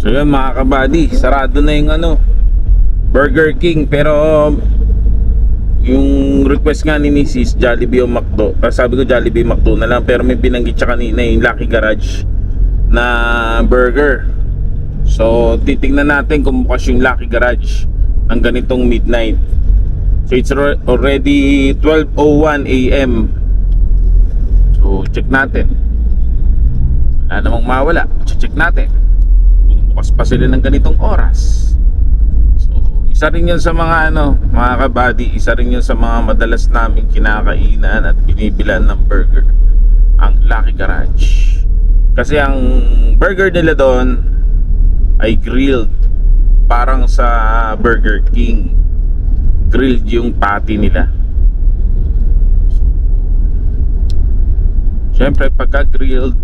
So yun mga kabady, sarado na yung ano, Burger King. Pero yung request nga ni Mrs. Jollibee o McDo. Sabi ko Jollibee, McDo na lang. Pero may binanggit siya kanina yung Lucky Garage na burger. So titignan natin kung bukas yung Lucky Garage ng ganitong midnight. So it's already 12:01 AM. So check natin. Wala namang mawala. Check natin kung bukas pa sila ng ganitong oras. So isa rin yun sa mga ano, mga kabady, isa rin yun sa mga madalas namin kinakainan at binibilan ng burger, ang Lucky Garage. Kasi ang burger nila doon ay grilled. Parang sa Burger King, grilled yung patty nila. Siyempre pagka grilled,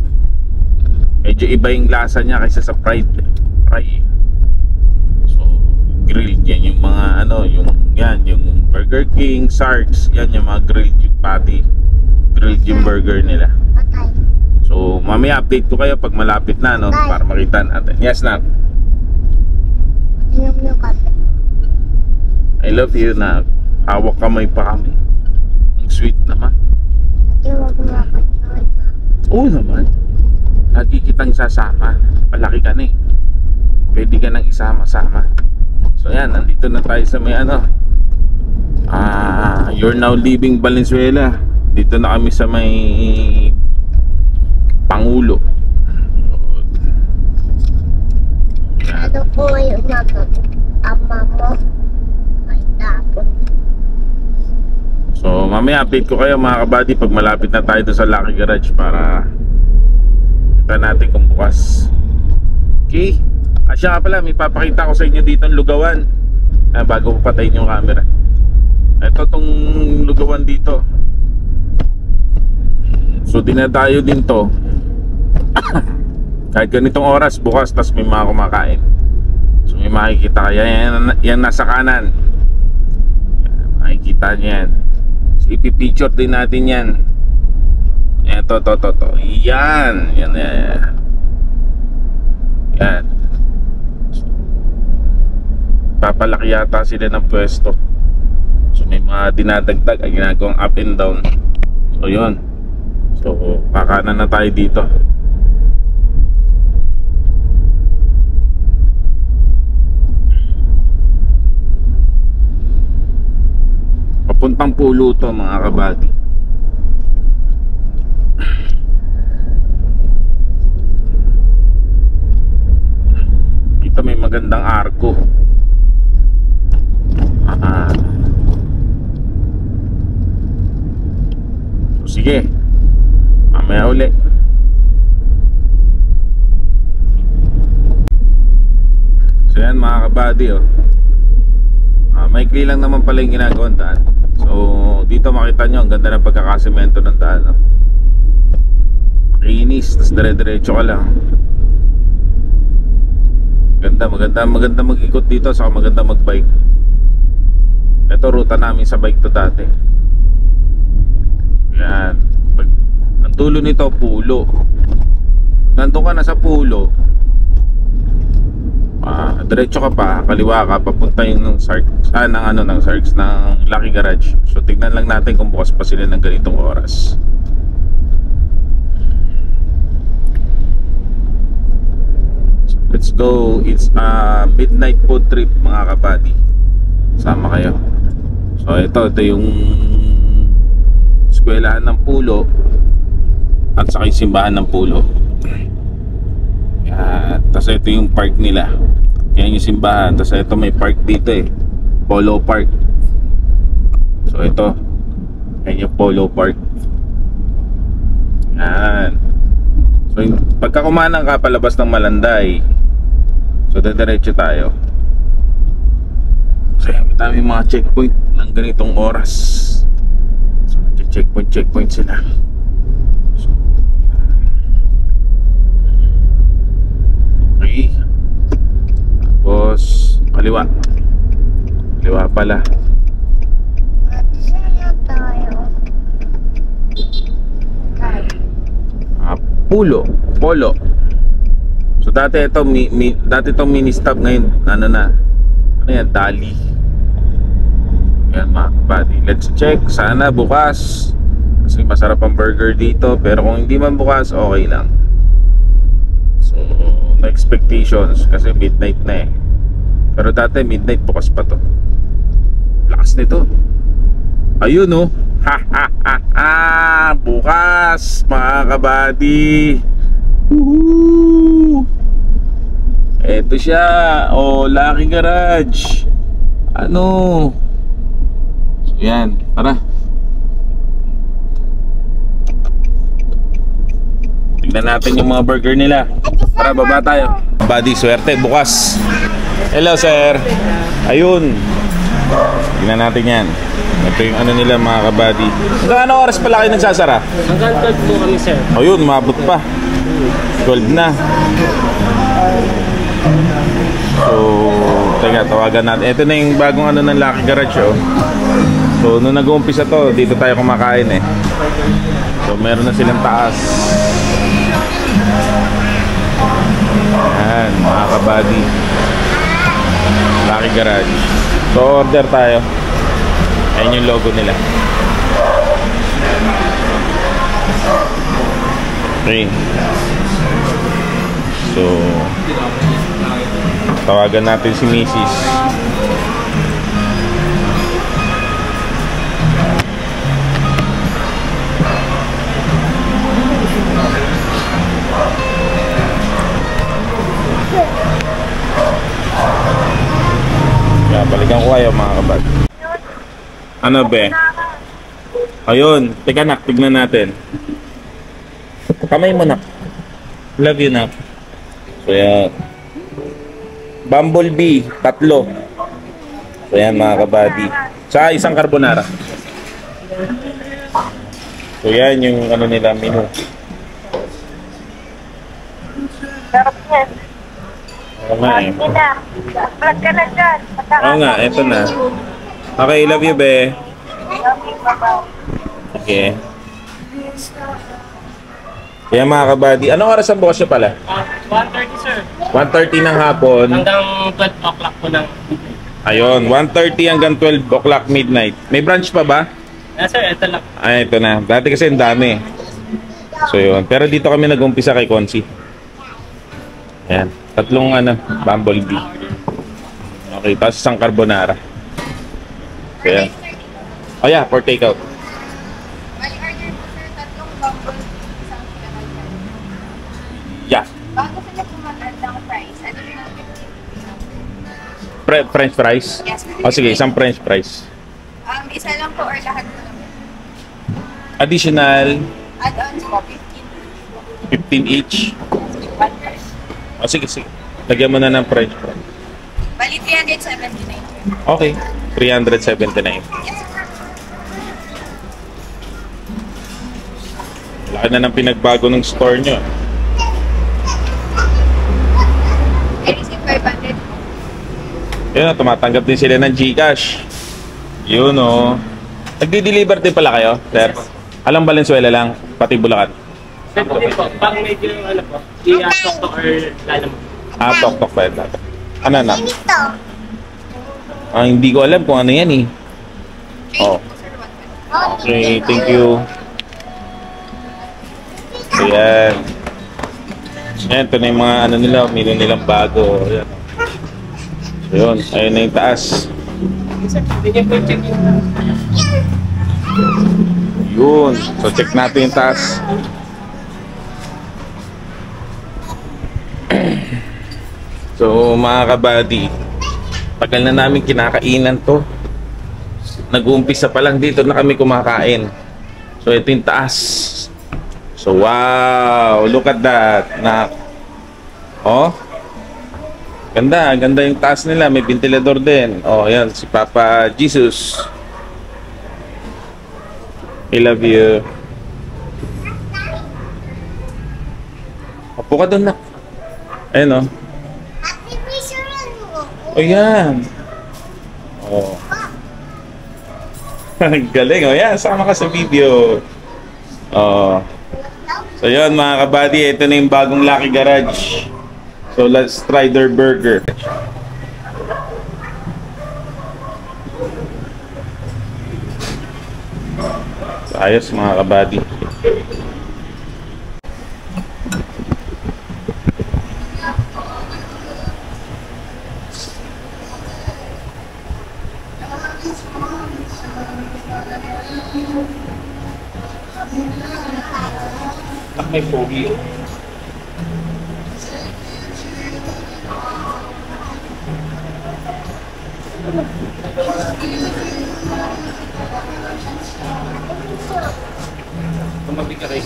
medyo iba yung lasa niya kaysa sa fry. So grilled yan yung mga ano, yung Burger King, Sarks, yan yung mga grilled yung patty, grilled yung burger nila. So mamaya update ko kayo pag malapit na, no, para makita natin. Yes na. I love you na. Hawak kamay pa kami. Ang sweet naman. Oo naman. Lagi kitang sasama. Palaki ka na eh. Pwede ka nang isama-sama. So yan, nandito na tayo sa may ano, You're Now Leaving Valenzuela. Dito na kami sa may Pangulo. Ano po yung ama mo? Ay, tapon. So mamaya update ko kayo mga kabady pag malapit na tayo sa Lucky Garage para kita natin kung bukas. Okay? Siya nga pala, may papakita ko sa inyo dito ang lugawan bago ko patayin yung camera. Ito tong lugawan dito. So dinadayo din to. Kahit ganitong oras bukas, tas may mga kumakain. So may makikita kaya yan nasa kanan. Makikita nyo yan. So ipipicture din natin yan. Ito. Yan. Yan. So, papalaki yata sila ng pwesto. So may mga dinadagdag ay ginagawang up and down. So yun. So kakanan na tayo dito. Papuntang Pulo to mga kabady. Dito may magandang arko. So sige, mamaya uli. So yan mga kabady, oh. Maikli lang naman pala yung ginagawang daan. So dito makita nyo ang ganda ng pagkakasemento ng daan, no? Makinis, tas dire-diretso ka lang. Maganda mag-ikot dito, saka maganda mag-bike. Ito ruta namin sa bike to dati. Yan. Ang dulo nito Pulo. Nandun ka na sa Pulo, diretso ka pa, kaliwa ka, papunta yung ng Sarks, ng Sarks, ng Lucky Garage. So tignan lang natin kung bukas pa sila ng ganitong oras. So, let's go. It's a midnight food trip mga kabady. Sama kayo. So ito yung eskwelahan ng Pulo at saka yung simbahan ng Pulo. Tapos ito yung park nila. Yan yung simbahan. Tapos ito may park dito eh, Polo Park. So ito, yan yung Polo Park. Yan. So pagka kumanang ka palabas ng Malanday, so diretso tayo. So may dami mga checkpoint ng ganitong oras. So checkpoint sila. Okay. Tapos kaliwa pala. Polo. So So dati ito, dati itong mini stop, ngayon ano na, ano yan, Dali. Yan mga kabady, let's check. Sana bukas kasi masarap ang burger dito, pero kung hindi man bukas, okay lang. So no expectations kasi midnight na eh. Pero dati midnight, bukas pa to. Lakas nito. Ayun oh. Ha ha ha ha. Bukas mga kabady. Woohoo! Eto siya. Oh, Lucky Garage. Ano? So yan, tara. Tignan natin yung mga burger nila. Tara, baba tayo. Buddy, swerte bukas. Hello sir. Ayun. Tignan natin yan. Ito yung ano nila mga kabady. Hanggang anong oras pala kayo nagsasara? Hanggang 12 po kami, sir. Ayun, mabot pa. 12 na. So, teka, tawagan natin. Ito na yung bagong ano ng Lucky Garage, oh. So, nung nag-uumpisa to, dito tayo kumakain eh. So, meron na silang taas. Ayan, mga kabady. Lucky Garage. So, order tayo. Ayan yung logo nila. Okay. So, tawagan natin si Mrs. Kaya balikan ko kayo mga kabad. Ano be? Ayun, teka nak, tignan natin. Kamay mo nak. Love you nak. So yan. Bumblebee, 3. So yan mga kabady. Sa isang carbonara. So yan yung ano nila menu. Sarap yan. Oo nga eh. Vlog ka na dyan. Oo nga, eto na. Okay, love you be. Okay. Kaya mga kabady, anong oras ang bukas siya pala? 1:30, sir. 1:30 ng hapon. Hanggang 12 o'clock po ng... Ayun, 1:30 hanggang 12 o'clock midnight. May branch pa ba? Sir, ito lang. Ay, ito na. Dati kasi ang dami. So yun. Pero dito kami nag-umpisa kay Consi. Ayan. 3 ano, Bumblebee. Okay, tapos isang carbonara. So yan. Oh yeah, for takeout. Bali order po sir, 3 bumble, isang kinakal. Yeah. Bago sila pumagal ng price, additional 15. French fries? Yes, sir. O sige, isang French fries. Isa lang po or lahat po naman. Additional Add-ons po, 15. 15 each. One price. O sige, sige. Lagyan mo na ng French fries. Bali 379. Okay. 379. Yes, sir. Laki na ng pinagbago ng store nyo. I receive 500 po. Yun, tumatanggap din sila ng GCash. Yun o. Nagdi-deliver din pala kayo, sir? Alang Valenzuela lang, pati Bulacan. Sir, po din po. Pag medyo ano po, i-talk to or lalam. Tok-tok pa yun natin. Ano na? Ito. Hindi ko alam kung ano yan eh. Oh. Po sir, 120. Okay, thank you. So yan. Yan, ito na yung mga ano nila, menu nilang bago. Yan. So yun, ayun na yung taas. Sir, hindi po check yung... Yun. So check natin yung taas. So mga kabady, tagal na namin kinakainan to. Nag-uumpisa pa lang dito na kami kumakain. So ito yung taas. So wow, look at that. Oh. Ganda, ganda yung taas nila, may ventilador din. Oh, ayan si Papa Jesus. I love you. Upo ka doon na. Ayun oh. Happy Fisherman mo. Oh, yan. Oh. Galing, oh. Yan, sama ka sa video. Oh. So, yun, mga kabady. Ito na yung bagong Lucky Garage. So let's try their burger. Ayos mga kabady. May pogi. Tumabi ka rin.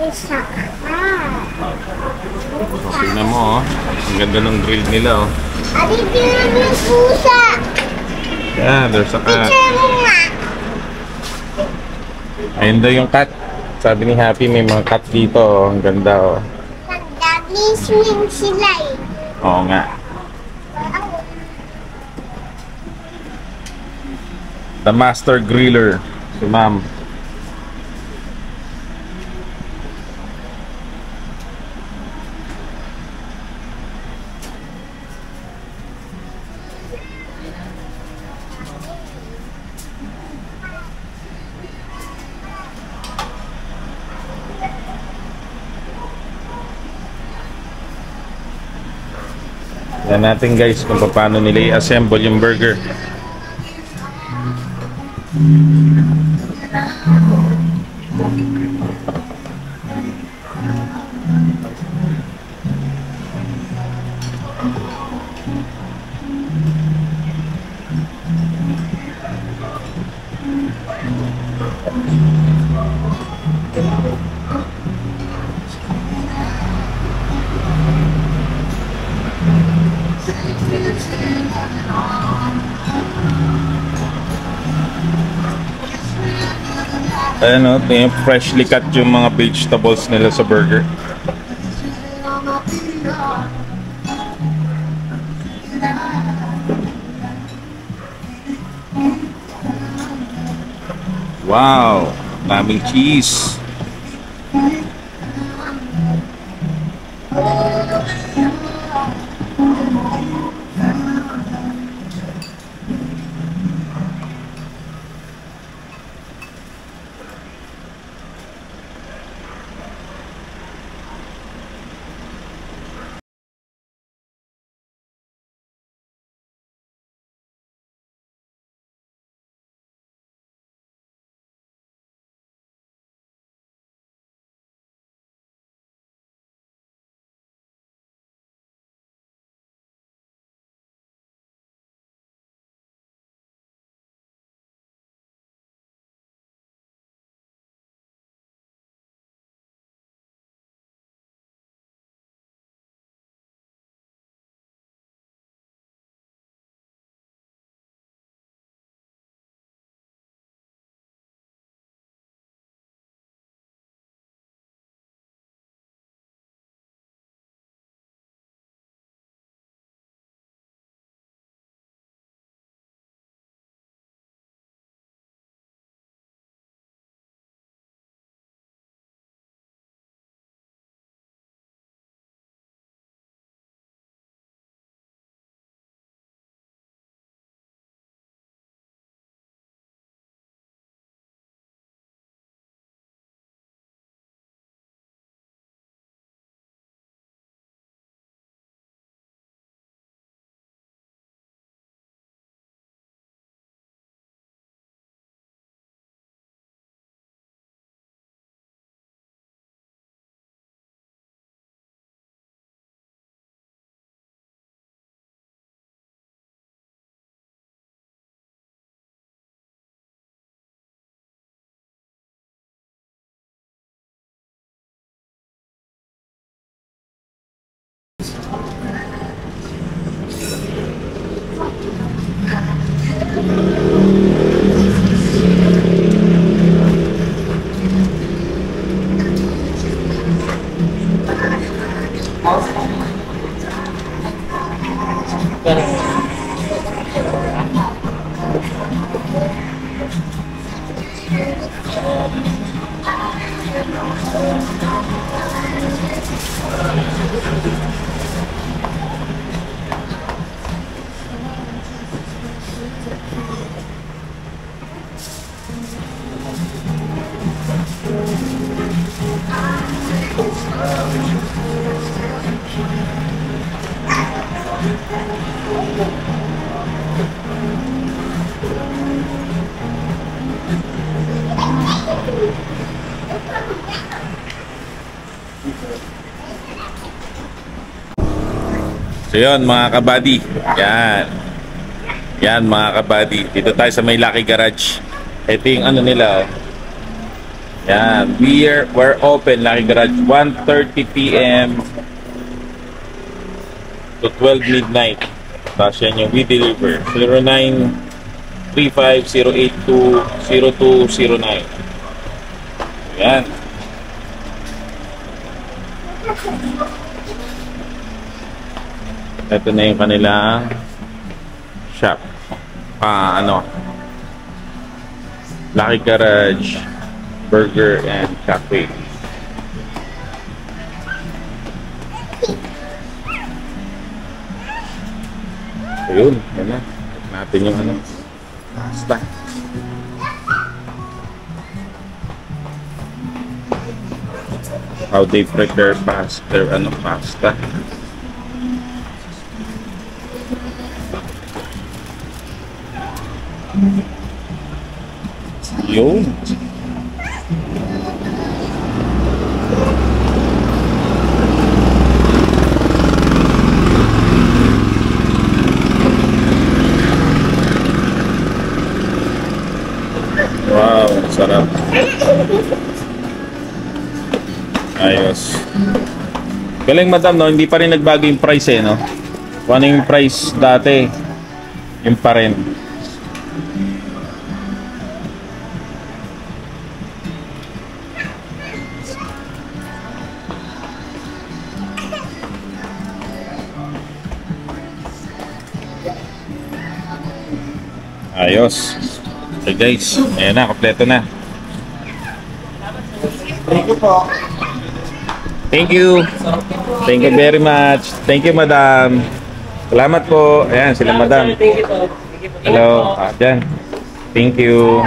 Isa. Tingnan mo, oh. Ang ganda ng grill nila, oh. Adi, tingnan mo yung pusa. Yeah, there's a cat. Picture mo nga. Ayun daw yung cat. Sabi ni Happy, may mga cat dito, oh. Ang ganda, oh. Nag-swing sila eh. Oo nga. The master griller, si Ma'am. Yan natin guys kung paano nila i-assemble yung burger. Ayan o, yung freshly cut yung mga vegetables nila sa burger. Wow! Daming cheese! So yun mga kabady, yan mga kabady, dito tayo sa may Lucky Garage. Ito yung ano nila, yan, we're open Lucky Garage 1:30 PM to 12 midnight. Tapos yan yung we deliver 0935-082-0209. Yan. Ito na yung kanilang shop. Lucky Garage Burger and Cafe. Ayun, yan na. Tignan natin yung ano. Pasta. How they prepare pasta. Yun. Wow, sarap. Ayos. Galing madam, no? Hindi pa rin nagbago yung price eh, no? Kung ano yung price dati, yun pa rin. Ayos. Okay guys, ayan na, kompleto na. Thank you po. Thank you. Thank you very much. Thank you madam. Salamat po. Ayan sila madam. Thank you po. Hello. Dyan. Thank you.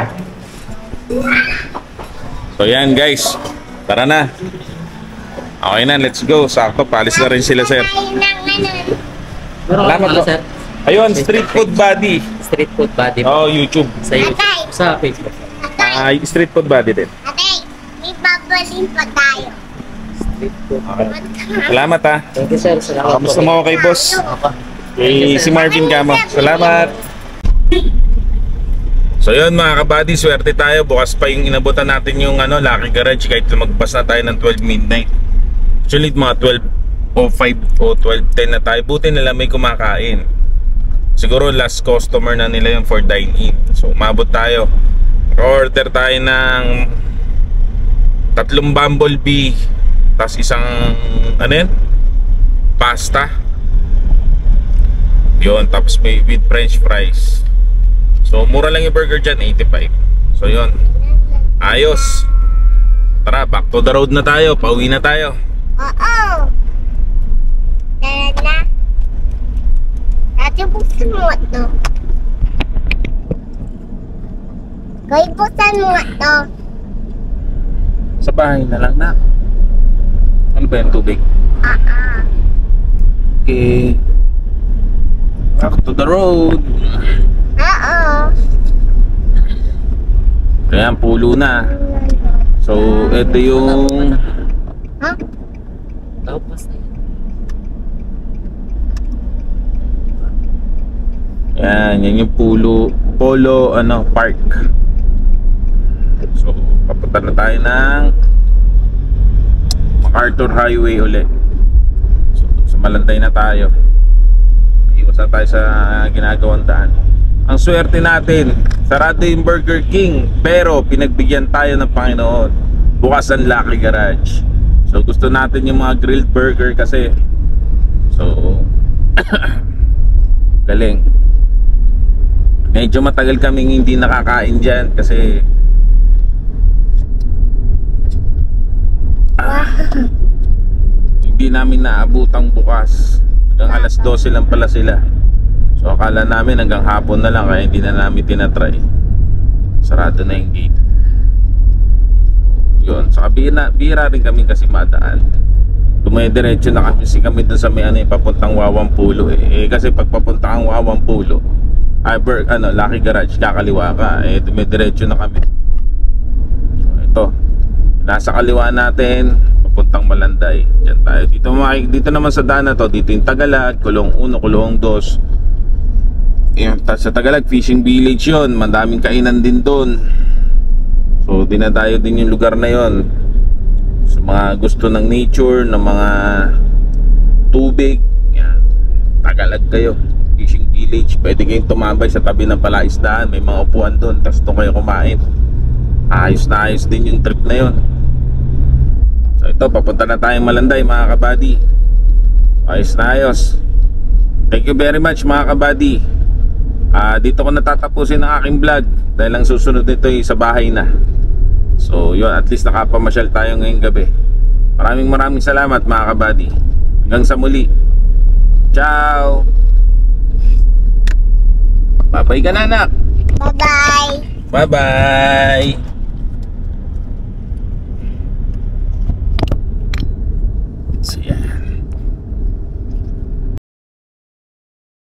So yan guys. Tara na. Okay na, let's go. Sakto, palis na rin sila sir. Tayo ng ano. Salamat po. sir. Ayun, Street Food Buddy. Street food body Oh, po. YouTube. Sa YouTube. Sa Facebook. Street Food Buddy din. Atay, may babalin pa tayo. Street food. Okay. Salamat ha. Thank you, sir. Salamat Kamusta po. mo kay boss? Si Marvin Camo. Salamat. So yun mga kabady, swerte tayo. Bukas pa yung inabutan natin yung Lucky Garage kahit magpas na tayo ng 12 midnight. Actually mga 12:05 o 12:10 na tayo. Buti nila may kumakain. Siguro last customer na nila yung for dine-in. So umabot tayo. Order tayo ng 3 Bumblebee, tapos isang pasta. Yun, tapos may with french fries. So mura lang yung burger dyan, 85. So yun, ayos. Tara, back to the road na tayo. Pauwi na tayo. Oo. Tara na. Dati buksan mo ito. Kaya buksan mo ito. Sa bahay na lang na. Ano ba yung tubig? Okay, back to the road. Oo. Ayan, pulo na. So ito yung Ha? Tapos na yun. yan yung Polo Park. So papunta na tayo ng MacArthur Highway uli. So sa Malantay na tayo. Iwas na tayo sa ginagawang daan. Ang swerte natin, sarado yung Burger King, pero pinagbigyan tayo ng Panginoon. Bukas ang Lucky Garage. So gusto natin yung mga grilled burger kasi. So galing. Medyo matagal kaming hindi nakakain dyan kasi hindi namin naabutang bukas. Hanggang alas 12 lang pala sila. So akala namin hanggang hapon na lang kaya hindi na namin tinatry. Sarado na yung gate. Yun, saka bira rin kami kasi madaan. Dumediretso na kami dun sa may papuntang Wawampulo kasi pag papunta ang Wawampulo Lucky Garage, kakaliwa ka dumediretso na kami. So ito, nasa kaliwa natin papuntang Malanday. Diyan tayo. Dito naman sa daan na to, dito yung Tagalag, Kulong 1, Kulong 2. Sa Tagalag, fishing village yun. Madaming kainan din doon. So dinadayo din yung lugar na yon sa mga gusto ng nature, ng mga tubig. Yan, Tagalag kayo, fishing village. Pwede kayong tumambay sa tabi ng palaisdaan. May mga upuan doon, tapos doon kayo kumain. Ayos na ayos din yung trip na yon. So ito, papunta na tayong Malanday mga kabady. Ayos na ayos. Thank you very much mga kabady. Dito ko natatapusin ang aking vlog dahil ang susunod nito ay sa bahay na. So yun, at least nakapamasyal tayo ngayong gabi. Maraming salamat mga kabady. Hanggang sa muli. Ciao. Bye-bye ka na, anak. Bye-bye. Bye-bye. So yan.